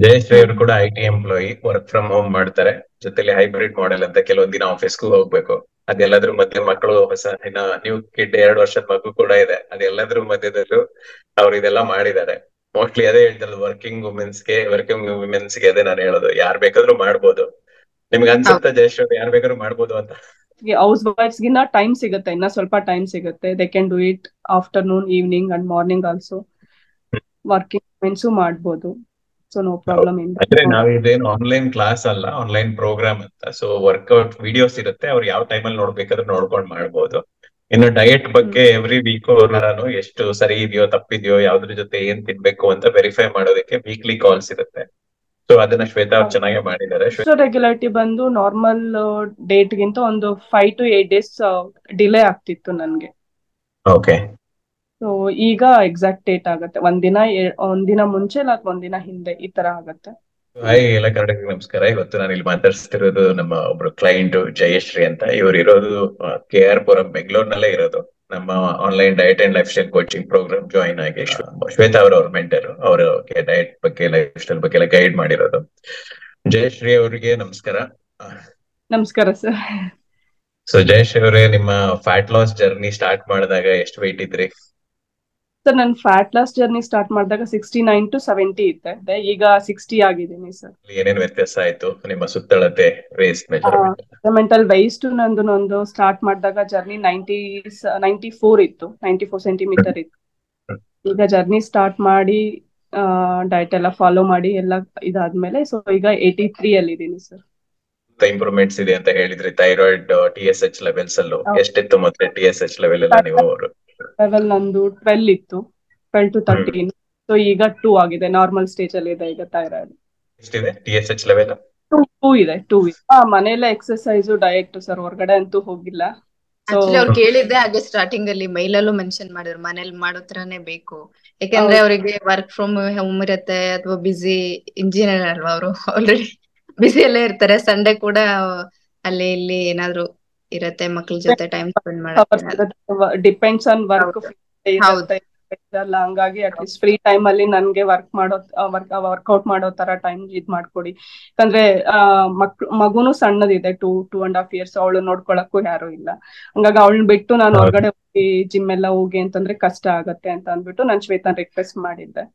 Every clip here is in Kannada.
ಜಯಶ್ರೀ ಅವರು ಕೂಡ IT employee, work from home ಮಾಡ್ತಾರೆ. ಜೊತೆಲಿ ಹೈಬ್ರಿಡ್ ಮಾಡೆಲ್ ಅಂತ ಕೆಲವೊಂದ್ ದಿನ ಆಫೀಸ್ಗೂ ಹೋಗ್ಬೇಕು. ಅದೆಲ್ಲದ್ರ ಮಧ್ಯೆ ಮಕ್ಕಳು ಹೊಸ ನ್ಯೂ ಕಿಡ್ 2 ವರ್ಷದ ಮಗು ಕೂಡ ಇದೆ. ಅದೆಲ್ಲದ್ರ ಮಧ್ಯದಲ್ಲೂ ಅವ್ರು ಇದೆಲ್ಲ ಮಾಡಿದ್ದಾರೆ. ಮೋಸ್ಟ್ಲಿ ಅದೇ ಹೇಳ್ತಾರೆ, ವರ್ಕಿಂಗ್ ವುಮೆನ್ಸ್ಗೆ ಅದೇ ನಾನು ಹೇಳೋದು, ಯಾರ್ ಬೇಕಾದ್ರೂ ಮಾಡ್ಬೋದು. ನಿಮ್ಗೆ ಹೌದು. ಅನ್ಸುತ್ತಾ ಜಯಶ್ರೀ ಅವ್ರು ಯಾರ್ ಬೇಕಾದ್ರೂ ಮಾಡ್ಬೋದು ಅಂತ? ಹೌಸ್ ವೈಫ್ಸ್ ಗಿನ್ನ ಟೈಮ್ ಸಿಗುತ್ತೆ, ಇನ್ನ ಸ್ವಲ್ಪ ಟೈಮ್ ಸಿಗುತ್ತೆ. They can do it afternoon, evening and morning also. Working women's ಮಾಡ್ಬೋದು. ಸೊ ನೋ ಪ್ರಾಬ್ಲಮ್ ಇನ್ ಅಂದ್ರೆ ನಾವ್ ಇದೇನು ಆನ್ಲೈನ್ ಕ್ಲಾಸ್ ಅಲ್ಲ, ಆನ್ಲೈನ್ ಪ್ರೋಗ್ರಾಮ್ ಅಂತ. ಸೊ ವರ್ಕೌಟ್ ವಿಡಿಯೋಸ್ ಇರುತ್ತೆ, ಅವ್ರು ಯಾವ ಟೈಮಲ್ಲಿ ನೋಡ್ಬೇಕಾದ್ರೂ ನೋಡ್ಕೊಂಡ್ ಮಾಡ್ಬೋದು. ಇನ್ನು ಡಯಟ್ ಬಗ್ಗೆ ಎವ್ರಿ ವೀಕ್ ನಾನು ಎಷ್ಟು ಸರಿ ಇದೆಯೋ ತಪ್ಪಿದ್ಯೋ, ಯಾವ್ದ್ರ ಜೊತೆ ಏನ್ ತಿನ್ಬೇಕು ಅಂತ ವೆರಿಫೈ ಮಾಡೋದಕ್ಕೆ ವೀಕ್ಲಿ ಕಾಲ್ಸ್ ಇರುತ್ತೆ. ಸೊ ಅದನ್ನ ಶ್ವೇತಾ ಅವ್ರು ಚೆನ್ನಾಗಿ ಮಾಡಿದ್ದಾರೆ. ರೆಗ್ಯುಲಾರಿಟಿ ಬಂದು ನಾರ್ಮಲ್ ಡೇಟ್ ಗಿಂತ ಒಂದು 5 to 8 days ಡಿಲೇ ಆಗ್ತಿತ್ತು ನನ್ಗೆ. ಓಕೆ. ಸೊ ಈಗ ಎಕ್ಸಾಕ್ಟ್ ಡೇಟ್ ಆಗತ್ತೆ, ಒಂದಿನ ಮುಂಚೆ ಇಲ್ಲ ಒಂದಿನ ಹಿಂದೆ ಈ ತರ ಆಗತ್ತೆ. ಹಾಯ್ ಎಲ್ಲ ಕನ್ನಡಿಗರಿಗೆ ನಮಸ್ಕಾರ. ಇವತ್ತು ನಾನು ಇಲ್ಲಿ ಮಾತಾಡ್ಸ್ತಿರೋದು ನಮ್ಮ ಒಬ್ರು ಕ್ಲೈಂಟ್ ಜಯಶ್ರೀ ಅಂತ. ಇವ್ರು ಇರೋದು KR ಪುರಂ ಬೆಂಗಳೂರಿನಲ್ಲೇ ಇರೋದು. ನಮ್ಮ online diet and lifestyle coaching program join ಆಗಿ ಶ್ವೇತಾ ಅವ್ರ ಮೆಂಟರ್, ಅವರು ಡಯಟ್ ಬಗ್ಗೆ ಲೈಫ್ ಸ್ಟೈಲ್ ಬಗ್ಗೆ ಎಲ್ಲ ಗೈಡ್ ಮಾಡಿರೋದು. ಜಯಶ್ರೀ ಅವರಿಗೆ ನಮಸ್ಕಾರ. ನಮಸ್ಕಾರ ಸರ್. ಸೊ ಜಯಶ್ರೀ ಅವರೇ, ನಿಮ್ಮ ಫ್ಯಾಟ್ ಲಾಸ್ ಜರ್ನಿ ಸ್ಟಾರ್ಟ್ ಮಾಡಿದಾಗ ಎಷ್ಟು ವೆಯ್ಟ್ ಇದ್ರಿ? ಸರ್ ನನ್ನ ಫ್ಯಾಟ್ ಲಾಸ್ ಜರ್ನಿ ಸ್ಟಾರ್ಟ್ ಮಾಡಿದಾಗ 69 to 70 ಇದ್ದೆ. ಈಗ 60 ಆಗಿದ್ದೀನಿ ಸರ್. ಏನೇನ್ ವ್ಯತ್ಯಾಸ ಆಯ್ತು ನಿಮ್ಮ ಸುತ್ತಳತೆ, ವೇಸ್ಟ್ ಮೆಜರ್ಮೆಂಟ್? ಮೆಂಟಲ್ ವೈಸ್ಟ್ ನಂದು ಸ್ಟಾರ್ಟ್ ಮಾಡಿದಾಗ ಜರ್ನಿ 94 ಇತ್ತು, 94 ಸೆಂಟಿಮೀಟರ್ ಇತ್ತು. ಈಗ ಜರ್ನಿ ಸ್ಟಾರ್ಟ್ ಮಾಡಿ ಡಯಟ್ ಎಲ್ಲ ಫಾಲೋ ಮಾಡಿ ಎಲ್ಲ ಇದಾದ್ಮೇಲೆ ಸೊ ಈಗ 83 ಅಲ್ಲಿ ಇದ್ದೀನಿ ಸರ್. ಇಂಪ್ರೂವ್ಮೆಂಟ್ಸ್ ಇದೆ ಅಂತ ಹೇಳಿದ್ರಿ. ಥೈರಾಯ್ಡ್ TSH ಲೆವೆಲ್ಸ್ ಅಲ್ಲೂ ಎಷ್ಟಿತ್ತು ಮತ್ತೆ TSH ಲೆವೆಲ್ ಎಲ್ಲ ನೀವು? ಲೆವೆಲ್ ನಂದು 12 ಇತ್ತು, 12 to 13. ಸೊ ಈಗ 2 ಆಗಿದೆ, ನಾರ್ಮಲ್ ಸ್ಟೇಜ್ ಅಲ್ಲಿ ಇದೆ ಈಗ ಥೈರಾಯ್ಡ್. ಎಷ್ಟಿದೆ TSH ಲೆವೆಲ್? 2 ಇದೆ. ಮನೇಲೆ ಎಕ್ಸರ್ಸೈಸ್ ಡಯಟ್ ಸರ್, ಹೊರಗಡೆ ಅಂತೂ ಹೋಗಿಲ್ಲ. ಆಕ್ಚುಲಿ ಅವ್ರು ಕೇಳಿದ್ದೆ ಹಾಗೆ ಸ್ಟಾರ್ಟಿಂಗ್ ಅಲ್ಲಿ ಮೈಲಲ್ಲೂ ಮೆನ್ಷನ್ ಮಾಡಿದ್ರು, ಮನೇಲಿ ಮಾಡೋ ತರಾನೇ ಬೇಕು. ಯಾಕಂದ್ರೆ ಅವರಿಗೆ ವರ್ಕ್ ಫ್ರಮ್ ಹೋಮ್ ಇರುತ್ತೆ ಅಥವಾ ಬಿಸಿ ಇಂಜಿನಿಯರ್ ಅಲ್ವಾ ಅವರು, ಆಲ್ರೆಡಿ ಬಿಸಿ ಅಲ್ಲೇ ಇರ್ತಾರೆ. ಸಂಡೇ ಕೂಡ ಅಲ್ಲಿ ಇಲ್ಲಿ ಏನಾದ್ರು ಇರತ್ತೆ, ಮಕ್ಳ ಜೊತೆ ಟೈಮ್ ಸ್ಪೆಂಡ್ ಮಾಡಕ್ಕೆ. ಡಿಪೆಂಡ್ಸ್ ಆನ್ ವರ್ಕ್ ಇರಲ್ಲ. ಹಂಗಾಗಿ ಅಟ್ಲೀಸ್ಟ್ ಫ್ರೀ ಟೈಮ್ ಅಲ್ಲಿ ನನ್ಗೆ ವರ್ಕೌಟ್ ಮಾಡೋ ತರ ಟೈಮ್ ಇದ್ ಮಾಡ್ಕೊಡಿ. ಯಾಕಂದ್ರೆ ಮಗುನು ಸಣ್ಣದಿದೆ, 2.5 years. ಅವಳು ನೋಡ್ಕೊಳಕ್ಕೂ ಯಾರು ಇಲ್ಲ. ಹಂಗಾಗಿ ಅವಳನ್ನ ಬಿಟ್ಟು ನಾನು ಹೊರಗಡೆ ಹೋಗಿ ಜಿಮ್ ಎಲ್ಲ ಹೋಗಿ ಅಂತಂದ್ರೆ ಕಷ್ಟ ಆಗತ್ತೆ ಅಂತ ಅಂದ್ಬಿಟ್ಟು ನಾನು ಶ್ವೇತನ್ ರಿಕ್ವೆಸ್ಟ್ ಮಾಡಿದ್ದೆ.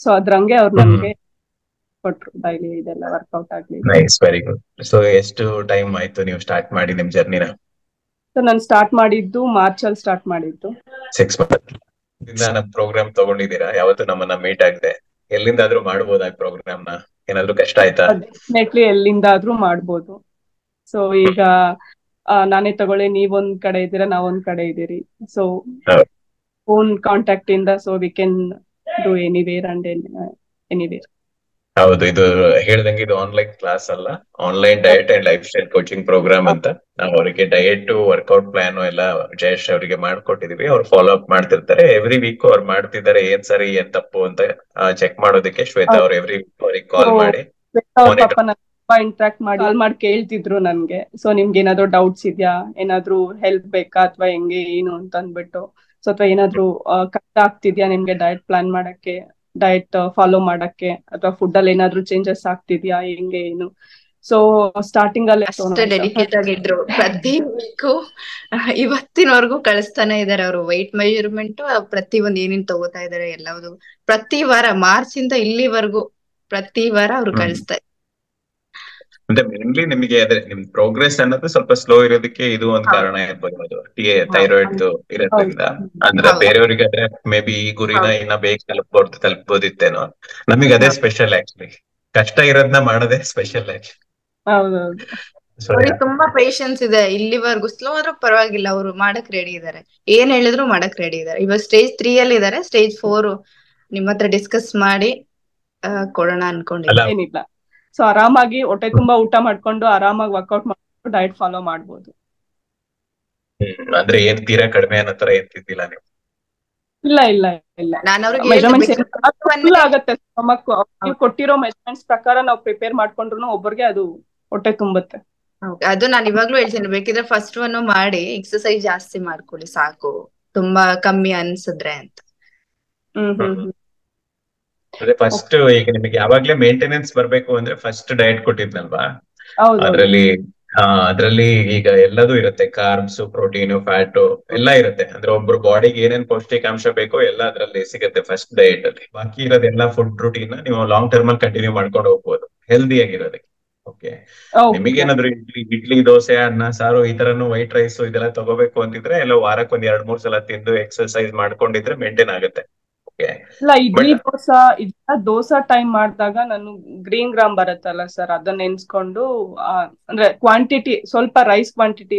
ಸೊ ಅದ್ರಂಗೆ ಅವ್ರು ನನ್ಗೆ ಕೊಟ್ರು ಡೈಲಿ ಇದೆಲ್ಲ ವರ್ಕೌಟ್ ಆಗ್ಲಿ. Nice, very good. ಸೊ ಎಷ್ಟು ಟೈಮ್ ಆಯ್ತು ನೀವು ಸ್ಟಾರ್ಟ್ ಮಾಡಿ ನಿಮ್ ಜರ್ನಿನ? ಸೊ ನಾನು ಸ್ಟಾರ್ಟ್ ಮಾಡಿದ್ದು ಮಾರ್ಚ್ ಅಲ್ಲಿ ಸ್ಟಾರ್ಟ್ ಮಾಡಿದ್ದು. 6 months ನಮ್ ಪ್ರೋಗ್ರಾಮ್ ತಗೊಂಡಿದ್ದೀರಾ? ಯಾವತ್ತು ನಮ್ಮನ್ನ ಮೀಟ್ ಆಗದೆ ಎಲ್ಲಿಂದಾದ್ರೂ ಮಾಡ್ಬೋದಾ ಪ್ರೋಗ್ರಾಮ್ ನ? ಏನಾದ್ರು ಕಷ್ಟ ಆಯ್ತಾ? ಡೆಫಿನೆಟ್ಲಿ ಎಲ್ಲಿಂದಾದ್ರೂ ಮಾಡ್ಬೋದು. ಸೊ ಈಗ ನಾನೇ ತಗೊಳ್ಳಿ, ನೀವೊಂದ್ ಕಡೆ ಇದ್ದೀರಾ, ನಾವೊಂದ್ ಕಡೆ ಇದ್ದೀರಿ. ಸೊ ಫೋನ್ ಕಾಂಟ್ಯಾಕ್ಟ್ ಇಂದ so we can do anywhere and anywhere. ಹೌದು, ಇದು ಹೇಳ್ದಂಗೆ ಇದು ಆನ್ಲೈನ್ ಕ್ಲಾಸ್ ಅಲ್ಲ, online diet and lifestyle coaching program ಅಂತ. ನಾವು ಅವರಿಗೆ ಡಯಟ್ ವರ್ಕೌಟ್ ಪ್ಲಾನ್ ಎಲ್ಲ ಜಯೇಶ್ ಅವರಿಗೆ ಮಾಡ್ಕೊಟ್ಟಿದೀವಿ. ಅವ್ರು ಫಾಲೋ ಅಪ್ ಮಾಡ್ತಿರ್ತಾರೆ. ಎವ್ರಿ ವೀಕ್ ಅವ್ರು ಮಾಡ್ತಿದ್ದಾರೆ, ಏನ್ ಸರಿ ಏನ್ ತಪ್ಪು ಅಂತ ಚೆಕ್ ಮಾಡೋದಕ್ಕೆ ಶ್ವೇತಾ ಅವ್ರು ಎವ್ರಿ ವೀಕ್ ಅವ್ರಿಗೆ ಕಾಲ್ ಮಾಡಿ ಇಂಟ್ರಾಕ್ಟ್ ಮಾಡಿ ಕೇಳ್ತಿದ್ರು ನನ್ಗೆ. ಸೊ ನಿಮ್ಗೆ ಏನಾದ್ರು ಡೌಟ್ಸ್ ಇದ್ಯಾ, ಏನಾದ್ರು ಹೆಲ್ಪ್ ಬೇಕಾ ಅಥವಾ ಹೆಂಗೆ ಏನು ಅಂತ ಅಂದ್ಬಿಟ್ಟು, ಸೊ ಅಥವಾ ಏನಾದ್ರು ಕಷ್ಟ ಆಗ್ತಿದ್ಯಾ ನಿಮ್ಗೆ ಡಯಟ್ ಪ್ಲಾನ್ ಮಾಡಕ್ಕೆ, ಡಯಟ್ ಫಾಲೋ ಮಾಡಕ್ಕೆ, ಅಥವಾ ಫುಡ್ ಅಲ್ಲಿ ಏನಾದ್ರು ಚೇಂಜಸ್ ಆಗ್ತಿದ್ಯಾ, ಹೆಂಗೆ ಏನು. ಸೊ ಸ್ಟಾರ್ಟಿಂಗ್ ಅಲ್ಲಿ ಅಷ್ಟೇ ಡೆಡಿಕೇಟ್ ಆಗಿದ್ರು. ಪ್ರತಿ ವೀಕು ಇವತ್ತಿನವರೆಗೂ ಕಳಿಸ್ತಾನೆ ಇದಾರೆ ಅವರು. ವೆಯ್ಟ್ ಮೆಜರ್ಮೆಂಟ್ ಪ್ರತಿ ಒಂದ್ ಏನೇನ್ ತಗೋತಾ ಇದಾರೆ ಎಲ್ಲವುದು ಪ್ರತಿ ವಾರ, ಮಾರ್ಚ್ ಇಂದ ಇಲ್ಲಿವರೆಗೂ ಪ್ರತಿ ವಾರ ಅವ್ರು ಕಳಿಸ್ತಾ. ಅಂದ್ರೆ ಮೇನ್ಲಿ ನಿಮಗೆ ಅದೇ ನಿಮ್ ಪ್ರೋಗ್ರೆಸ್ ಅನ್ನೋದು ಸ್ವಲ್ಪ ಸ್ಲೋ ಇರೋದಕ್ಕೆ ಇದು ಒಂದ್ ಕಾರಣ ಇರ್ಬೋದು, ಥೈರಾಯ್ಡ್ ಇರೋದ್ರಿಂದ. ಅಂದ್ರೆ ಬೇರೆಯವರಿಗೆ ಆದ್ರೆ ಮೇ ಬಿ ಈ ಗುರಿನ ಇನ್ನ ಬೇಗ ತಲುಪಬಹುದಿತ್ತೇನೋ. ನಮಗೆ ಅದೇ ಸ್ಪೆಷಲ್ ಆಕ್ಚುಲಿ, ಕಷ್ಟ ಇರೋದ್ನ ಮಾಡೋದೇ ಸ್ಪೆಷಲ್ ಆಕ್ಚುಲಿ. ಅವ್ರಿಗೆ ತುಂಬಾ ಪೇಶನ್ಸ್ ಇದೆ. ಇಲ್ಲಿವರೆಗೂ ಸ್ಲೋ ಆದ್ರೂ ಪರವಾಗಿಲ್ಲ, ಅವ್ರು ಮಾಡಕ್ ರೆಡಿ ಇದಾರೆ, ಏನ್ ಹೇಳಿದ್ರು ಮಾಡಕ್ ರೆಡಿ ಇದಾರೆ. ಇವಾಗ ಸ್ಟೇಜ್ 3 ಅಲ್ಲಿ ಇದಾರೆ. ಸ್ಟೇಜ್ 4 ನಿಮ್ ಹತ್ರ ಡಿಸ್ಕಸ್ ಮಾಡಿ ಕೊಡೋಣ ಅನ್ಕೊಂಡಿಲ್ಲ. ಸೊ ಆರಾಮಾಗಿ ಹೊಟ್ಟೆ ತುಂಬಾ ಊಟ ಮಾಡ್ಕೊಂಡು ಆರಾಮಾಗಿ ವರ್ಕೌಟ್ ಮಾಡ್ಕೊಂಡು ಡಯಟ್ ಫಾಲೋ ಮಾಡ್ಬೋದು. ಅಂದ್ರೆ ಏನ್ ತೀರಾ ಕಡಿಮೆ ಅನ್ನೋ ತರ ಏನ್ತಿದ್ದಿಲ್ಲ ನೀವು? ಇಲ್ಲ ಇಲ್ಲ ಇಲ್ಲ, ಮೆಜರ್ಮೆಂಟ್ಸ್ ಆಗತ್ತೆ. ನೀವು ಕೊಟ್ಟಿರೋ ಮೆಜರ್ಮೆಂಟ್ಸ್ ಪ್ರಕಾರ ನಾವು ಪ್ರಿಪೇರ್ ಮಾಡ್ಕೊಂಡ್ರು ಒಬ್ಬರಿಗೆ ಅದು ಹೊಟ್ಟೆ ತುಂಬುತ್ತೆ. ಅದು ನಾನು ಇವಾಗ್ಲೂ ಹೇಳ್ತೀನಿ, ಬೇಕಿದ್ರೆ ಫಸ್ಟ್ ಒನ್ ಮಾಡಿ ಎಕ್ಸರ್ಸೈಸ್ ಜಾಸ್ತಿ ಮಾಡ್ಕೊಳ್ಳಿ ಸಾಕು, ತುಂಬಾ ಕಮ್ಮಿ ಅನ್ಸಿದ್ರೆ ಅಂತ. ಅದೇ ಫಸ್ಟ್ ಈಗ ನಿಮಗೆ ಯಾವಾಗ್ಲೇ ಮೇಂಟೆನೆನ್ಸ್ ಬರ್ಬೇಕು ಅಂದ್ರೆ ಫಸ್ಟ್ ಡಯಟ್ ಕೊಟ್ಟಿದ್ನಲ್ವಾ, ಹೌದೌದು. ಅದ್ರಲ್ಲಿ ಅದ್ರಲ್ಲಿ ಈಗ ಎಲ್ಲದೂ ಇರುತ್ತೆ, ಕಾರ್ಬ್ಸ್, ಪ್ರೋಟೀನ್, ಫ್ಯಾಟ್ ಎಲ್ಲ ಇರುತ್ತೆ. ಅಂದ್ರೆ ಒಬ್ರು ಬಾಡಿಗೆ ಏನೇನ್ ಪೌಷ್ಟಿಕಾಂಶ ಬೇಕೋ ಎಲ್ಲ ಅದ್ರಲ್ಲಿ ಸಿಗುತ್ತೆ ಫಸ್ಟ್ ಡಯಟ್ ಅಲ್ಲಿ. ಬಾಕಿ ಇರೋದೆಲ್ಲ ಫುಡ್ ರೂಟೀನ್ ನೀವು ಲಾಂಗ್ ಟರ್ಮ್ ಅಲ್ಲಿ ಕಂಟಿನ್ಯೂ ಮಾಡ್ಕೊಂಡು ಹೋಗ್ಬೋದು ಹೆಲ್ದಿ ಆಗಿರೋದಕ್ಕೆ. Okay, okay. ನಿಮಗೇನಾದ್ರು ಇಡ್ಲಿ, ದೋಸೆ, ಅನ್ನ, ಸಾರು ಈ ತರನು ವೈಟ್ ರೈಸ್ ಇದೆಲ್ಲ ತಗೋಬೇಕು ಅಂತಿದ್ರೆ ಎಲ್ಲ ವಾರಕ್ಕೆ ಒಂದ್ 2-3 ಸಲ ತಿಂದು ಎಕ್ಸರ್ಸೈಸ್ ಮಾಡ್ಕೊಂಡಿದ್ರೆ ಮೇಂಟೈನ್ ಆಗುತ್ತೆ. ಓಕೆ, ಇಲ್ಲ, ಇಡ್ಲಿ ಬಟ್ ದೋಸಾ ಟೈಮ್ ಮಾಡಿದಾಗ ನಾನು ಗ್ರೀನ್ ಗ್ರಾಮ್ ಬರುತ್ತಲ್ಲ ಸರ್, ಅದನ್ನ ನೆನ್ಸ್ಕೊಂಡು ಅಂದ್ರೆ ಕ್ವಾಂಟಿಟಿ ಸ್ವಲ್ಪ ರೈಸ್ ಕ್ವಾಂಟಿಟಿ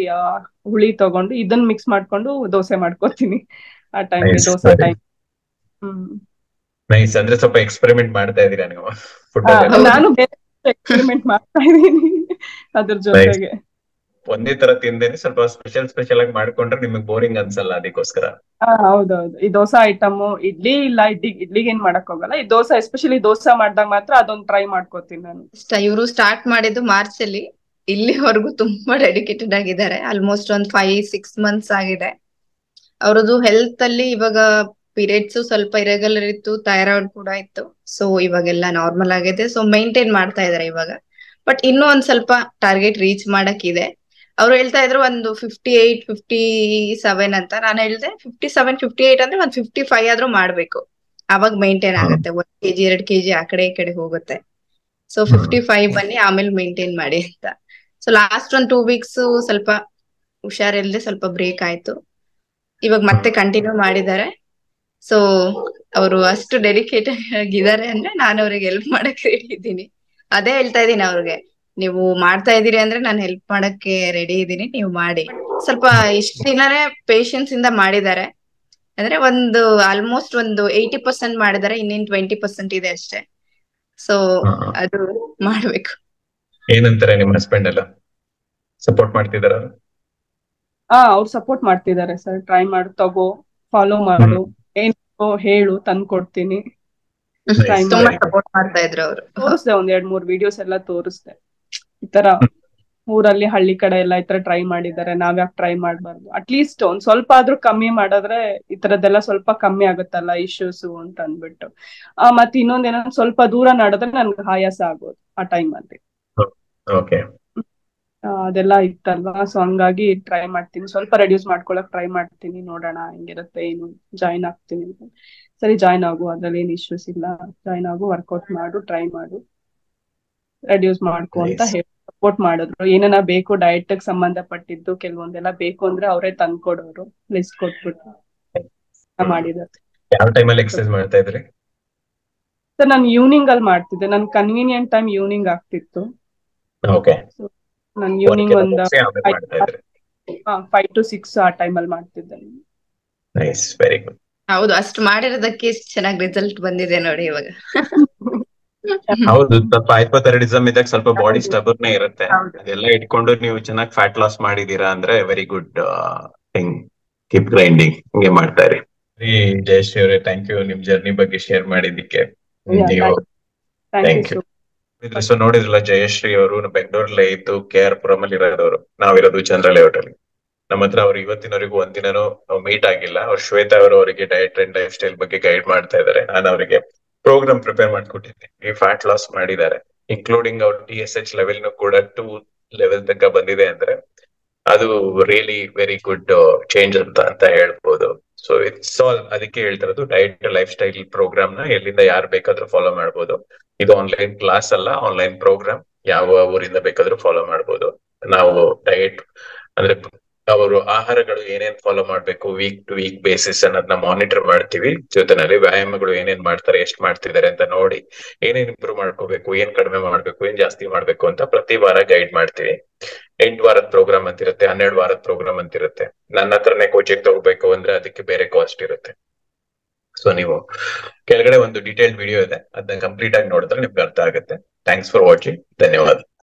ಹುಳಿ ತಗೊಂಡು ಇದನ್ನ ಮಿಕ್ಸ್ ಮಾಡ್ಕೊಂಡು ದೋಸೆ ಮಾಡ್ಕೋತೀನಿ ಆ ಟೈಮ್ಗೆ, ದೋಸಾ ಟೈಮ್. ನೈಸ್. ಅಂದ್ರೆ ಸ್ವಲ್ಪ ಎಕ್ಸ್ಪೆರಿಮೆಂಟ್ ಮಾಡ್ತಾ ಇದೀರಾ ನೀವು ಫುಡ್ ನಾನು ಬೇರೆ ಎಕ್ಸ್ಪೆರಿಮೆಂಟ್ ಮಾಡ್ತಾ ಇದೀನಿ ಅದ್ರ ಜೊತೆಗೆ. ಒಂದೇ ತರ ತಿಂದೇನೆ ಸ್ವಲ್ಪ ಸ್ಪೆಷಲ್ ಆಗಿ ಮಾಡ್ಕೊಂಡ್ರೆ ನಿಮಗೆ ಬೋರಿಂಗ್ ಅನ್ಸಲ್ಲ, ಅದಕ್ಕೋಸ್ಕರ. ಹೌದೌದು. ಈ ದೋಸಾ ಐಟಮ್ ಇಡ್ಲಿಗೆ ಏನ್ ಮಾಡಕ್ ಹೋಗಲ್ಲ, ಈ ದೋಸಾ ಎಸ್ಪೆಷಲಿ ದೋಸಾ ಮಾಡ್ದಾಗ ಮಾತ್ರ ಅದೊಂದು ಟ್ರೈ ಮಾಡ್ಕೋತೀನಿ ನಾನು. ಇವರು ಸ್ಟಾರ್ಟ್ ಮಾಡಿದ್ದು ಮಾರ್ಚ್ ಅಲ್ಲಿ, ಇಲ್ಲಿವರೆಗೂ ತುಂಬಾ ಡೆಡಿಕೇಟೆಡ್ ಆಗಿದ್ದಾರೆ. ಆಲ್ಮೋಸ್ಟ್ ಒಂದ್ 5-6 ಮಂತ್ಸ್ ಆಗಿದೆ. ಅವ್ರದ್ದು ಹೆಲ್ತ್ ಅಲ್ಲಿ ಇವಾಗ ಪೀರಿಯಡ್ಸ್ ಸ್ವಲ್ಪ ಇರೆಗ್ಯುಲರ್ ಇತ್ತು, ಥೈರಾಯ್ಡ್ ಕೂಡ ಇತ್ತು. ಸೊ ಇವಾಗೆಲ್ಲ ನಾರ್ಮಲ್ ಆಗಿದೆ. ಸೊ ಮೈಂಟೈನ್ ಮಾಡ್ತಾ ಇದಾರೆ ಇವಾಗ. ಬಟ್ ಇನ್ನೂ ಒಂದ್ ಸ್ವಲ್ಪ ಟಾರ್ಗೆಟ್ ರೀಚ್ ಮಾಡಕ್ ಇದೆ. ಅವ್ರು ಹೇಳ್ತಾ ಇದ್ರು ಒಂದು 58-57 ಅಂತ. ನಾನು ಹೇಳ್ದೆ 57-58 ಅಂದ್ರೆ ಒಂದ್ 55 ಆದ್ರೂ ಮಾಡ್ಬೇಕು, ಅವಾಗ ಮೈಂಟೈನ್ ಆಗತ್ತೆ. 1 kg 2 kg ಆ ಕಡೆ ಈ ಕಡೆ ಹೋಗುತ್ತೆ. ಸೊ 55 ಬನ್ನಿ, ಆಮೇಲೆ ಮೈಂಟೈನ್ ಮಾಡಿ ಅಂತ. ಸೊ ಲಾಸ್ಟ್ ಒಂದ್ 2 ವೀಕ್ಸ್ ಸ್ವಲ್ಪ ಹುಷಾರಿಲ್ಲದೆ ಸ್ವಲ್ಪ ಬ್ರೇಕ್ ಆಯ್ತು. ಇವಾಗ ಮತ್ತೆ ಕಂಟಿನ್ಯೂ ಮಾಡಿದ್ದಾರೆ. ಸೊ ಅವರು ಅಷ್ಟು ಡೆಡಿಕೇಟೆಡ್ ಆಗಿದ್ದಾರೆ ಅಂದ್ರೆ ನಾನು ಅವ್ರಿಗೆ ಹೆಲ್ಪ್ ಮಾಡಕ್ ರೆಡಿ ಇದ್ದೀನಿ. ಅದೇ ಹೇಳ್ತಾ ಇದೀನಿ ಅವ್ರಿಗೆ, ನೀವು ಮಾಡ್ತಾ ಇದೀರಿ ಅಂದ್ರೆ ನಾನು ಹೆಲ್ಪ್ ಮಾಡಕ್ಕೆ ರೆಡಿ ಇದ್ದೀನಿ, ನೀವು ಮಾಡಿ. ಸ್ವಲ್ಪ ಇಷ್ಟ ದಿನಾನೇ ಪೇಶನ್ಸ್ ಇಂದ ಮಾಡಿದ್ದಾರೆ. ಅಂದ್ರೆ ಒಂದು ಆಲ್ಮೋಸ್ಟ್ ಒಂದು 80% ಮಾಡಿದ್ದಾರೆ, ಇನ್ನೇನ್ 20% ಇದೆ ಅಷ್ಟೇ. ಸೊ ಅದು ಮಾಡ್ಬೇಕು. ಏನಂತಾರೆ ನಿಮ್ಮ ಹಸ್ಬೆಂಡ್ ಎಲ್ಲ ಸಪೋರ್ಟ್ ಮಾಡ್ತಿದಾರ? ಅವ್ರು ಸಪೋರ್ಟ್ ಮಾಡ್ತಿದ್ದಾರೆ ಸರ್. ಟ್ರೈ ಮಾಡು, ತಗೋ, ಫಾಲೋ ಮಾಡು, ಏನ್ ಹೇಳು, ತಂದ್ಕೊಡ್ತೀನಿ. ಟ್ರೈ ತುಂಬಾ ಮಾಡಿ ಸಪೋರ್ಟ್ ಮಾಡ್ತಾ ಇದ್ರು ಅವರು. ತೋರಿಸ್ದೆ, 1-2-3 ವಿಡಿಯೋಸ್ ಎಲ್ಲ ತೋರಿಸ್ದೆ. ಈ ತರ ಊರಲ್ಲಿ ಹಳ್ಳಿ ಕಡೆ ಎಲ್ಲ ಈ ತರ ಟ್ರೈ ಮಾಡಿದ್ದಾರೆ, ನಾವ್ಯಾಕೆ ಟ್ರೈ ಮಾಡ್ಬಾರ್ದು? ಅಟ್ಲೀಸ್ಟ್ ಒಂದ್ ಸ್ವಲ್ಪ ಆದ್ರೂ ಕಮ್ಮಿ ಮಾಡಿದ್ರೆ ಈ ತರದೆಲ್ಲ ಸ್ವಲ್ಪ ಕಮ್ಮಿ ಆಗುತ್ತಲ್ಲ ಇಶ್ಯೂಸ್ ಅಂತ ಅಂದ್ಬಿಟ್ಟು. ಮತ್ತೆ ಇನ್ನೊಂದೇನೋ ಸ್ವಲ್ಪ ದೂರ ನಡೆದ್ರೆ ನನ್ಗೆ ಆಯಾಸ ಆಗೋದು ಆ ಟೈಮ್ ಅಲ್ಲಿ. ಅದೆಲ್ಲ ಇತ್ತಲ್ವಾ, ಸೊ ಹಂಗಾಗಿ ಟ್ರೈ ಮಾಡ್ತೀನಿ, ಸ್ವಲ್ಪ ರೆಡ್ಯೂಸ್ ಮಾಡ್ಕೊಳಕ್ ಟ್ರೈ ಮಾಡ್ತೀನಿ. ನೋಡೋಣ ಹೆಂಗಿರುತ್ತೆ, ಏನು ಜಾಯಿನ್ ಆಗ್ತೀನಿ. ಸರಿ, ಜಾಯಿನ್ ಆಗು, ಅದ್ರಲ್ಲಿ ಏನ್ ಇಶ್ಯೂಸ್ ಇಲ್ಲ. ಜಾಯಿನ್ ಆಗು, ವರ್ಕೌಟ್ ಮಾಡು, ಟ್ರೈ ಮಾಡು, ರೆಡ್ಯೂಸ್ ಮಾಡ್ಕೊ ಅಂತ ಹೇಳಿ ಸಪೋರ್ಟ್ ಮಾಡಿದ್ರು. ಏನೇನ ಬೇಕು ಡಯಟ್ ಸಂಬಂಧಪಟ್ಟಿದ್ದು ಕೆಲವೊಂದೆಲ್ಲ ಬೇಕು ಅಂದ್ರೆ ಅವರೇ ತಂದ್ಕೊಡೋರು, ಲಿಸ್ಟ್ ಕೊಟ್ಬಿಟ್ಟು ಮಾಡಿದ್ದಾರೆ. ಯಾವ ಟೈಮಲ್ಲಿ ಎಕ್ಸರ್ಸೈಸ್ ಮಾಡ್ತಾ ಇದ್ರಿ ಸರ್? ನಾನು ಈವ್ನಿಂಗ್ ಅಲ್ಲಿ ಮಾಡ್ತಿದ್ದೆ, ನನ್ ಕನ್ವೀನಿಯಂಟ್ ಟೈಮ್ ಈವ್ನಿಂಗ್ ಆಗ್ತಿತ್ತು. ನಾನು ಈವ್ನಿಂಗ್ ಒಂದು 5 to 6 ಆ ಟೈಮ್ ಅಲ್ಲಿ ಮಾಡ್ತಿದ್ದೆ. Very good. ಹೌದು, ಅಷ್ಟು ಮಾಡಿರೋದಕ್ಕೆ ಎಷ್ಟು ಚೆನ್ನಾಗಿ ರಿಸಲ್ಟ್ ಬಂದಿದೆ ನೋಡಿ ಇವಾಗ. ಹೌದು, ಸ್ವಲ್ಪ ಹೈಪೋಥೈರಾಯ್ಡಿಸಮ್ ಇದ್ದಾಗ ಸ್ವಲ್ಪ ಬಾಡಿ ಸ್ಟಬರ್ನೇ ಇರುತ್ತೆ. ಅದೆಲ್ಲ ಇಟ್ಕೊಂಡು ನೀವು ಚೆನ್ನಾಗಿ ಫ್ಯಾಟ್ ಲಾಸ್ ಮಾಡಿದೀರಾ ಅಂದ್ರೆ very good thing. Keep grinding, ಹಿಂಗೆ ಮಾಡ್ತಾ ಇರಿ. ಜಯಶ್ರೀ ಅವರೇ, ಥ್ಯಾಂಕ್ ಯು ನಿಮ್ ಜರ್ನಿ ಬಗ್ಗೆ ಶೇರ್ ಮಾಡಿದ್ದಕ್ಕೆ. ನೀವು ಥ್ಯಾಂಕ್ ಯು. ಸೊ ನೋಡಿದ್ರಲ್ಲ, ಜಯಶ್ರೀ ಅವರು ಬೆಂಗಳೂರಲ್ಲೇ ಇದ್ದು KR ಪುರಂ ಅಲ್ಲಿ ಇರೋದವರು. ನಾವಿರೋದು ಚಂದ್ರ ಲೇಔಟ್ ಅಲ್ಲಿ. ನಮ್ಮ ಹತ್ರ ಅವ್ರು ಇವತ್ತಿನವರೆಗೂ ಒಂದಿನೂ ಮೀಟ್ ಆಗಿಲ್ಲ. ಅವ್ರು ಶ್ವೇತಾ ಅವರು ಅವರಿಗೆ ಡಯಟ್ ಅಂಡ್ ಲೈಫ್ ಸ್ಟೈಲ್ ಬಗ್ಗೆ ಗೈಡ್ ಮಾಡ್ತಾ ಇದ್ದಾರೆ. ನಾನು ಅವರಿಗೆ ಪ್ರೋಗ್ರಾಮ್ ಪ್ರಿಪೇರ್ ಮಾಡ್ಕೊಟ್ಟಿದ್ದೆ. ಈ ಫ್ಯಾಟ್ ಲಾಸ್ ಮಾಡಿದ್ದಾರೆ, ಇನ್ಕ್ಲೂಡಿಂಗ್ ಅವ್ರ TSH ಲೆವೆಲ್ ಕೂಡ 2 ಲೆವೆಲ್ ತನಕ ಬಂದಿದೆ ಅಂದ್ರೆ ಅದು ರಿಯಲಿ ವೆರಿ ಗುಡ್ ಚೇಂಜ್ ಅಂತ ಹೇಳ್ಬೋದು. ಸೊ ಇಟ್ಸ್ ಆಲ್, ಅದಕ್ಕೆ ಹೇಳ್ತಿರೋದು ಡಯಟ್ ಲೈಫ್ ಸ್ಟೈಲ್ ಪ್ರೋಗ್ರಾಮ್ ನ ಎಲ್ಲಿಂದ ಯಾರು ಬೇಕಾದ್ರೂ ಫಾಲೋ ಮಾಡ್ಬೋದು. ಇದು ಆನ್ಲೈನ್ ಕ್ಲಾಸ್ ಅಲ್ಲ, ಆನ್ಲೈನ್ ಪ್ರೋಗ್ರಾಮ್. ಯಾವ ಊರಿಂದ ಬೇಕಾದ್ರೂ ಫಾಲೋ ಮಾಡ್ಬೋದು. ನಾವು ಡಯಟ್ ಅಂದ್ರೆ ಅವರು ಆಹಾರಗಳು ಏನೇನ್ ಫಾಲೋ ಮಾಡ್ಬೇಕು ವೀಕ್ ಟು ವೀಕ್ ಬೇಸಿಸ್ ಅನ್ನೋದನ್ನ ಮಾನಿಟರ್ ಮಾಡ್ತೀವಿ. ಜೊತೆನಲ್ಲಿ ವ್ಯಾಯಾಮಗಳು ಏನೇನ್ ಮಾಡ್ತಾರೆ, ಎಷ್ಟು ಮಾಡ್ತಿದ್ದಾರೆ ಅಂತ ನೋಡಿ ಏನೇನ್ ಇಂಪ್ರೂವ್ ಮಾಡ್ಕೋಬೇಕು, ಏನ್ ಕಡಿಮೆ ಮಾಡ್ಬೇಕು, ಏನ್ ಜಾಸ್ತಿ ಮಾಡ್ಬೇಕು ಅಂತ ಪ್ರತಿ ವಾರ ಗೈಡ್ ಮಾಡ್ತೀವಿ. 8 ವಾರದ ಪ್ರೋಗ್ರಾಮ್ ಅಂತಿರುತ್ತೆ, 12 ವಾರದ ಪ್ರೋಗ್ರಾಮ್ ಅಂತಿರುತ್ತೆ. ನನ್ನ ಹತ್ರನೇ ಕೋಚಿಂಗ್ ತಗೋಬೇಕು ಅಂದ್ರೆ ಅದಕ್ಕೆ ಬೇರೆ ಕಾಸ್ಟ್ ಇರುತ್ತೆ. ಸೊ ನೀವು ಕೆಳಗಡೆ ಒಂದು ಡೀಟೇಲ್ಡ್ ವಿಡಿಯೋ ಇದೆ, ಅದನ್ನ ಕಂಪ್ಲೀಟ್ ಆಗಿ ನೋಡಿದ್ರೆ ನಿಮ್ಗೆ ಅರ್ಥ ಆಗುತ್ತೆ. Thanks for watching. ಧನ್ಯವಾದ.